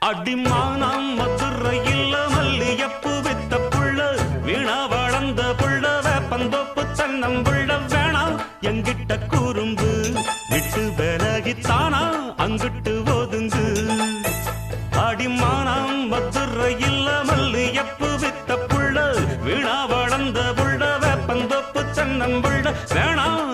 அடிமானம் மதுரையில் மல்லியப்பு வித்த புள்ள வீணா வளர்ந்த புள்ள வேப்பந்தோப்பு தென்னம்புள்ள வேணாம் எங்கிட்ட கூறும்பு விட்டு விலகித்தானா அங்கிட்டு ஒதுங்கு அடிமானம் மதுரையில் மல்லியப்பு வித்த புள்ள வீணா வளர்ந்த புள்ள வேப்பந்தோப்பு தென்னம்புள்ள வேணாம்